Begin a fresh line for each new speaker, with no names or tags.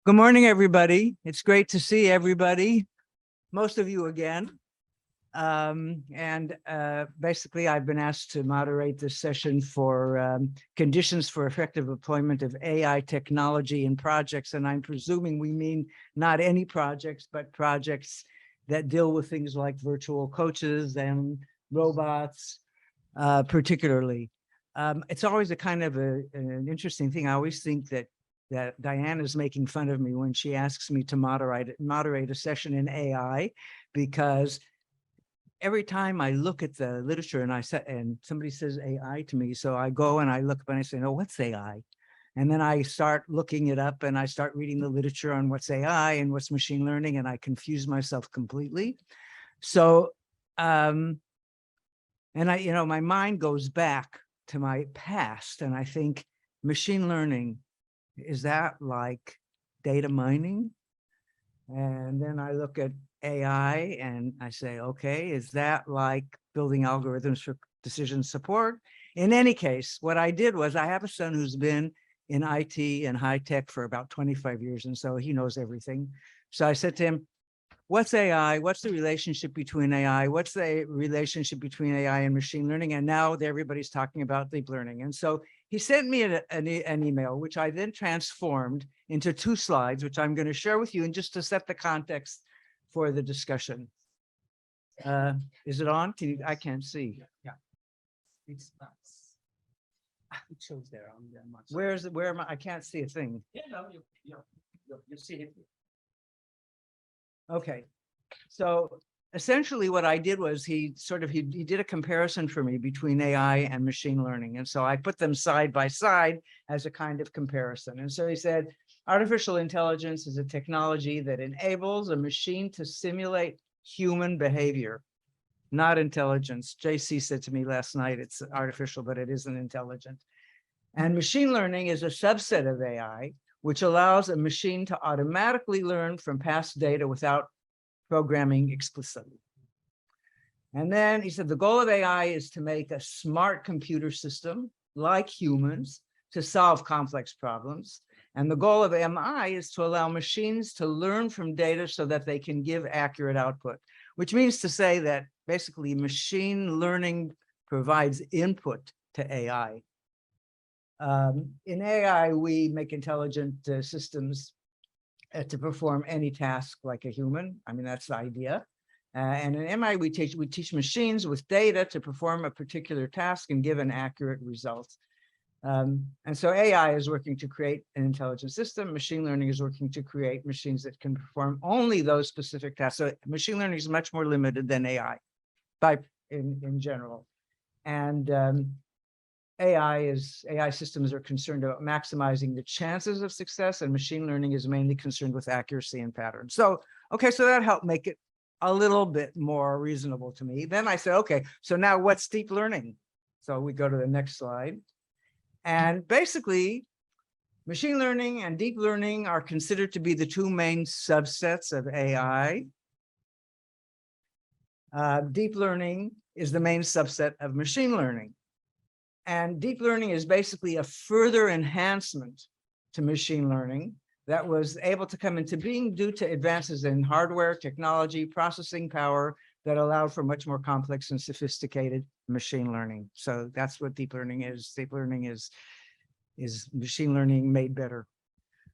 Good morning, everybody. It's great to see everybody, most of you again. Basically, I've been asked to moderate this session for conditions for effective deployment of AI technology in projects. And I'm presuming we mean not any projects, but projects that deal with things like virtual coaches and robots, particularly. It's always a kind of an interesting thing. I always think that Diane is making fun of me when she asks me to moderate a session in AI, because every time I look at the literature and somebody says AI to me, so I go and I look up and I say, no, what's AI? And then I start looking it up and I start reading the literature on what's AI and what's machine learning, and I confuse myself completely. So, and my mind goes back to my past, and I think machine learning, is that like data mining? And then I look at AI and I say, okay, is that like building algorithms for decision support? In any case, what I did was, I have a son who's been in IT and high tech for about 25 years. And so he knows everything. So I said to him, what's AI? What's the relationship between AI? What's the relationship between AI and machine learning? And now everybody's talking about deep learning. And so he sent me an email, which I then transformed into 2 slides, which I'm going to share with you, and just to set the context for the discussion. Is it on? I can't see.
Yeah. It's it shows there on the much.
Where am I? I can't see a thing.
Yeah, no, you see it.
Okay, so essentially what I did was he did a comparison for me between AI and machine learning. And so I put them side by side as a kind of comparison. And so he said, artificial intelligence is a technology that enables a machine to simulate human behavior, not intelligence. JC said to me last night, it's artificial, but it isn't intelligent. And machine learning is a subset of AI, which allows a machine to automatically learn from past data without programming explicitly. And then he said, the goal of AI is to make a smart computer system like humans to solve complex problems. And the goal of MI is to allow machines to learn from data so that they can give accurate output, which means to say that basically machine learning provides input to AI. In AI, we make intelligent systems to perform any task like a human. I mean, that's the idea. And in MI, we teach machines with data to perform a particular task and give an accurate result. And so AI is working to create an intelligent system. Machine learning is working to create machines that can perform only those specific tasks. So machine learning is much more limited than AI in general. And AI systems are concerned about maximizing the chances of success, and machine learning is mainly concerned with accuracy and patterns. So, okay, so that helped make it a little bit more reasonable to me. Then I said, okay, so now what's deep learning? So we go to the next slide. And basically, machine learning and deep learning are considered to be the 2 main subsets of AI. Deep learning is the main subset of machine learning. And deep learning is basically a further enhancement to machine learning that was able to come into being due to advances in hardware, technology, processing power that allowed for much more complex and sophisticated machine learning. So that's what deep learning is. Deep learning is machine learning made better.